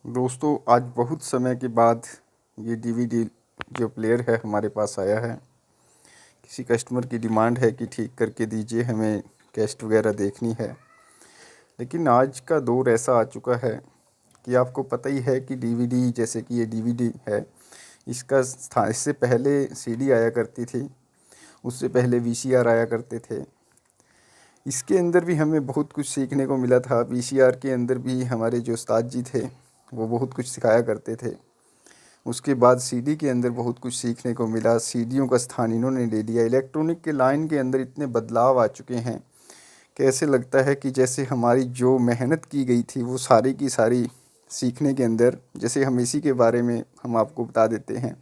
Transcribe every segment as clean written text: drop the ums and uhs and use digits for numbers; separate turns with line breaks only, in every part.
दोस्तों, आज बहुत समय के बाद ये डीवीडी जो प्लेयर है हमारे पास आया है। किसी कस्टमर की डिमांड है कि ठीक करके दीजिए, हमें कैसेट वगैरह देखनी है। लेकिन आज का दौर ऐसा आ चुका है कि आपको पता ही है कि डीवीडी, जैसे कि ये डीवीडी है, इससे पहले सीडी आया करती थी, उससे पहले वीसीआर आया करते थे। इसके अंदर भी हमें बहुत कुछ सीखने को मिला था। वीसीआर के अंदर भी हमारे जो उस्ताद जी थे वो बहुत कुछ सिखाया करते थे। उसके बाद सीडी के अंदर बहुत कुछ सीखने को मिला। सीडीओं का स्थान इन्होंने ले लिया। इलेक्ट्रॉनिक के लाइन के अंदर इतने बदलाव आ चुके हैं कि ऐसे लगता है कि जैसे हमारी जो मेहनत की गई थी वो सारी की सारी सीखने के अंदर, जैसे हम इसी के बारे में हम आपको बता देते हैं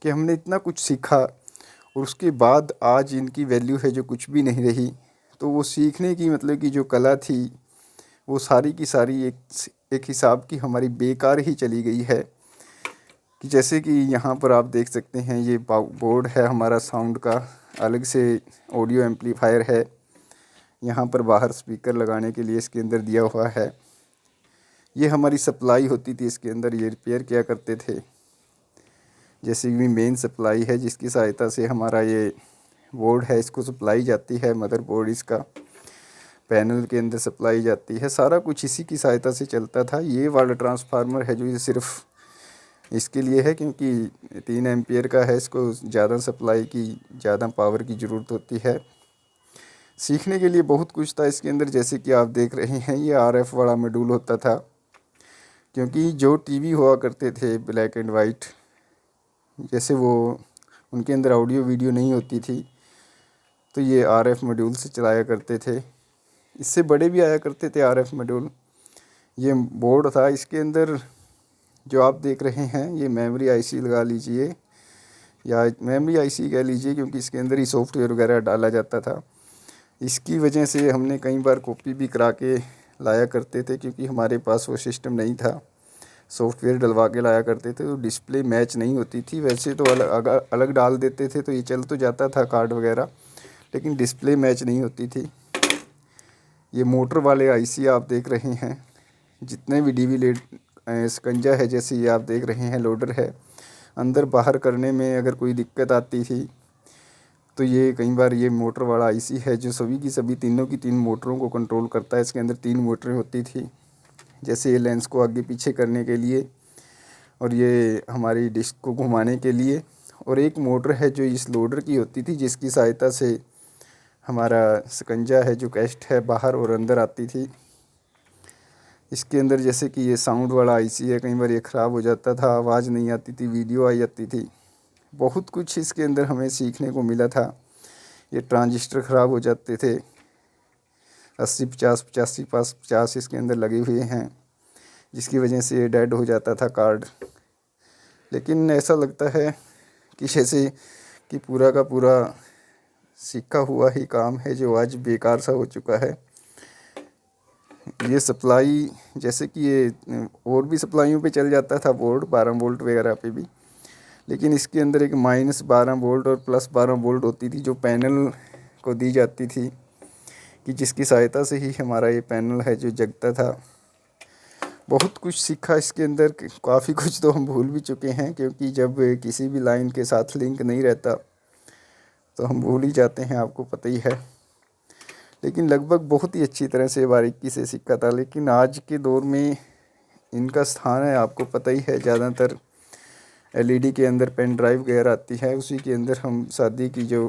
कि हमने इतना कुछ सीखा और उसके बाद आज इनकी वैल्यू है जो कुछ भी नहीं रही। तो वो सीखने की मतलब कि जो कला थी वो सारी की सारी एक हिसाब की हमारी बेकार ही चली गई है। कि जैसे कि यहाँ पर आप देख सकते हैं, ये बोर्ड है हमारा साउंड का, अलग से ऑडियो एम्पलीफायर है। यहाँ पर बाहर स्पीकर लगाने के लिए इसके अंदर दिया हुआ है। ये हमारी सप्लाई होती थी, इसके अंदर ये रिपेयर किया करते थे। जैसे कि मेन सप्लाई है जिसकी सहायता से हमारा ये बोर्ड है, इसको सप्लाई जाती है। मदरबोर्ड इसका पैनल के अंदर सप्लाई जाती है। सारा कुछ इसी की सहायता से चलता था। ये वाला ट्रांसफार्मर है जो ये सिर्फ इसके लिए है क्योंकि 3 एम्पियर का है, इसको ज़्यादा सप्लाई की, ज़्यादा पावर की ज़रूरत होती है। सीखने के लिए बहुत कुछ था इसके अंदर। जैसे कि आप देख रहे हैं, ये आरएफ वाला मॉड्यूल होता था, क्योंकि जो टीवी हुआ करते थे ब्लैक एंड वाइट, जैसे वो उनके अंदर ऑडियो वीडियो नहीं होती थी, तो ये आरएफ मॉड्यूल से चलाया करते थे। इससे बड़े भी आया करते थे आरएफ मॉड्यूल। ये बोर्ड था, इसके अंदर जो आप देख रहे हैं ये मेमोरी आईसी लगा लीजिए या मेमोरी आईसी कह लीजिए, क्योंकि इसके अंदर ही सॉफ्टवेयर वगैरह डाला जाता था। इसकी वजह से हमने कई बार कॉपी भी करा के लाया करते थे, क्योंकि हमारे पास वो सिस्टम नहीं था। सॉफ्टवेयर डलवा के लाया करते थे तो डिस्प्ले मैच नहीं होती थी। वैसे तो अलग अलग डाल देते थे तो ये चल तो जाता था कार्ड वगैरह, लेकिन डिस्प्ले मैच नहीं होती थी। ये मोटर वाले आईसी आप देख रहे हैं, जितने भी डीवी स्कंजा है, जैसे ये आप देख रहे हैं लोडर है, अंदर बाहर करने में अगर कोई दिक्कत आती थी तो ये कई बार ये मोटर वाला आईसी है जो सभी की सभी तीनों की तीन मोटरों को कंट्रोल करता है। इसके अंदर 3 मोटरें होती थी, जैसे ये लेंस को आगे पीछे करने के लिए और ये हमारी डिस्क को घुमाने के लिए, और एक मोटर है जो इस लोडर की होती थी जिसकी सहायता से हमारा स्कंजा है जो कैस्ट है बाहर और अंदर आती थी। इसके अंदर जैसे कि ये साउंड वाला आईसी है, कई बार ये ख़राब हो जाता था, आवाज़ नहीं आती थी, वीडियो आ जाती थी। बहुत कुछ इसके अंदर हमें सीखने को मिला था। ये ट्रांजिस्टर ख़राब हो जाते थे, 80 50 85 50 इसके अंदर लगे हुए हैं, जिसकी वजह से ये डेड हो जाता था कार्ड। लेकिन ऐसा लगता है कि जैसे कि पूरा का पूरा सीखा हुआ ही काम है जो आज बेकार सा हो चुका है। ये सप्लाई, जैसे कि ये और भी सप्लाइयों पे चल जाता था बोर्ड 12 वोल्ट वगैरह पे भी, लेकिन इसके अंदर एक -12 वोल्ट और +12 वोल्ट होती थी जो पैनल को दी जाती थी, कि जिसकी सहायता से ही हमारा ये पैनल है जो जगता था। बहुत कुछ सीखा इसके अंदर, काफ़ी कुछ तो हम भूल भी चुके हैं, क्योंकि जब किसी भी लाइन के साथ लिंक नहीं रहता तो हम भूल ही जाते हैं, आपको पता ही है। लेकिन लगभग बहुत ही अच्छी तरह से बारीकी से सीखा था। लेकिन आज के दौर में इनका स्थान है, आपको पता ही है, ज़्यादातर एलईडी के अंदर पेन ड्राइव वगैरह आती है, उसी के अंदर हम शादी की जो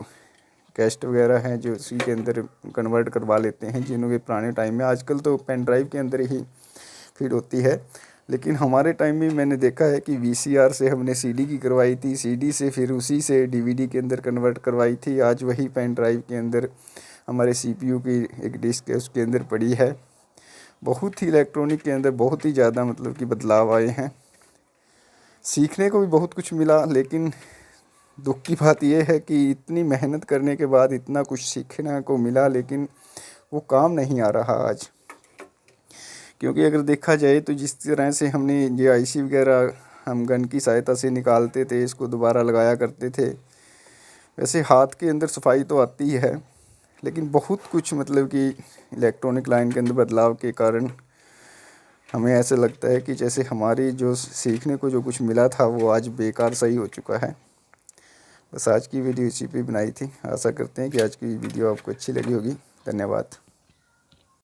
कैसेट वगैरह हैं जो उसी के अंदर कन्वर्ट करवा लेते हैं, जिन्होंने पुराने टाइम में, आजकल तो पेन ड्राइव के अंदर ही फीड होती है। लेकिन हमारे टाइम में मैंने देखा है कि वीसीआर से हमने सीडी की करवाई थी, सीडी से फिर उसी से डीवीडी के अंदर कन्वर्ट करवाई थी। आज वही पेन ड्राइव के अंदर हमारे सीपीयू की एक डिस्क है उसके अंदर पड़ी है। बहुत ही इलेक्ट्रॉनिक के अंदर बहुत ही ज़्यादा मतलब कि बदलाव आए हैं। सीखने को भी बहुत कुछ मिला, लेकिन दुख की बात यह है कि इतनी मेहनत करने के बाद इतना कुछ सीखने को मिला, लेकिन वो काम नहीं आ रहा आज। क्योंकि अगर देखा जाए तो जिस तरह से हमने ये आईसी वगैरह हम गन की सहायता से निकालते थे, इसको दोबारा लगाया करते थे, वैसे हाथ के अंदर सफाई तो आती ही है, लेकिन बहुत कुछ मतलब कि इलेक्ट्रॉनिक लाइन के अंदर बदलाव के कारण हमें ऐसे लगता है कि जैसे हमारी जो सीखने को जो कुछ मिला था वो आज बेकार सही हो चुका है। बस आज की वीडियो इसी पे बनाई थी। आशा करते हैं कि आज की वीडियो आपको अच्छी लगी होगी। धन्यवाद।